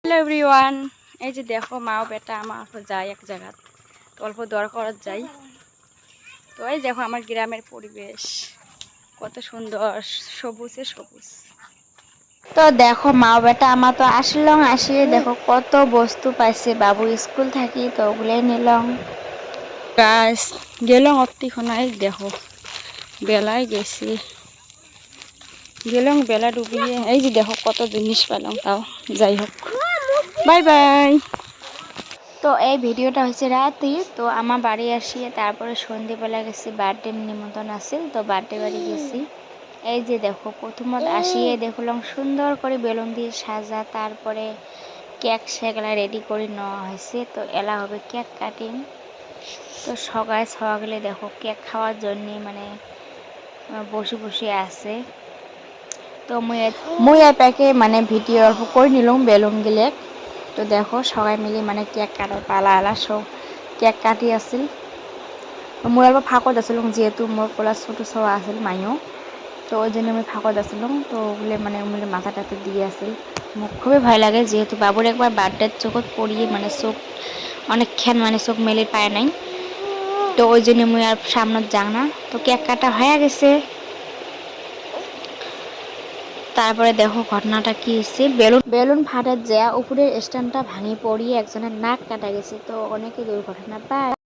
Hello everyone, এই যে দেখো মা ও বেটা আমার যাই এক জায়গা অল্প দরকার যাই। তো এই দেখো আমার গ্রামের পরিবেশ কত সুন্দর, সবুজে সবুজ। তো দেখো মা বেটা আমার তো আসলং আসিয়ে দেখো কত বস্তু পাইছে বাবু স্কুল থাকি তো ওগুলাই নিলং গাছ গেলাম অতিক্ষণায় দেখো বেলায় গেছি গেলাম বেলা ডুবিয়ে। এই যে দেখো কত জিনিস পেলাম, তাও যাই হোক বাই বাই। তো এই ভিডিওটা হচ্ছে রাতে, তো আমার বাড়ি আসিয়ে তারপরে সন্ধেবেলা গেছি, বার্থডে নিমন্ত্রণ আছিল তো বার্থডে বাড়ি গেছি। এই যে দেখো প্রথমত আসিয়ে দেখলাম সুন্দর করে বেলুন দিয়ে সাজা, তারপরে কেক সেগুলা রেডি করে নেওয়া হয়েছে। তো এলা হবে কেক কাটিং। তো সকালে দেখো কেক খাওয়ার জন্যে মানে বসে বসে আছে। তো মুই প্যাকে মানে ভিডিও অল্প করে নিলাম বেলুন গিলে। তো দেখো সবাই মিলে মানে কেক কাটার পালা আলা সব কেক কাটি আছিল। মই অল্প ফাঁকত আছিলাম যেহেতু মোর পোলা ছোটো ছোয়া আছিল মাইও, তো ওই জন্য আমি ফাঁকত আছিলাম। তো ওগুলো মানে মাথাটাতে দিয়ে আসিল। মোক খুবই ভয় লাগে যেহেতু বাবুর একবার বার্থডের চোখত পড়িয়ে মানে চোখ অনেকক্ষণ মানে চোখ মেলে পায় নাই, তো ওই জন্য মুই আর সামনে যাং না। তো কেক কাটা হয়ে গেছে। তারপরে দেখো ঘটনাটা কি হচ্ছে, বেলুন ফাটার যায় উপরের স্ট্যান্ডটা ভাঙি পড়িয়ে একজনের নাক কাটা গেছে। তো অনেকে দুর্ঘটনা পায়।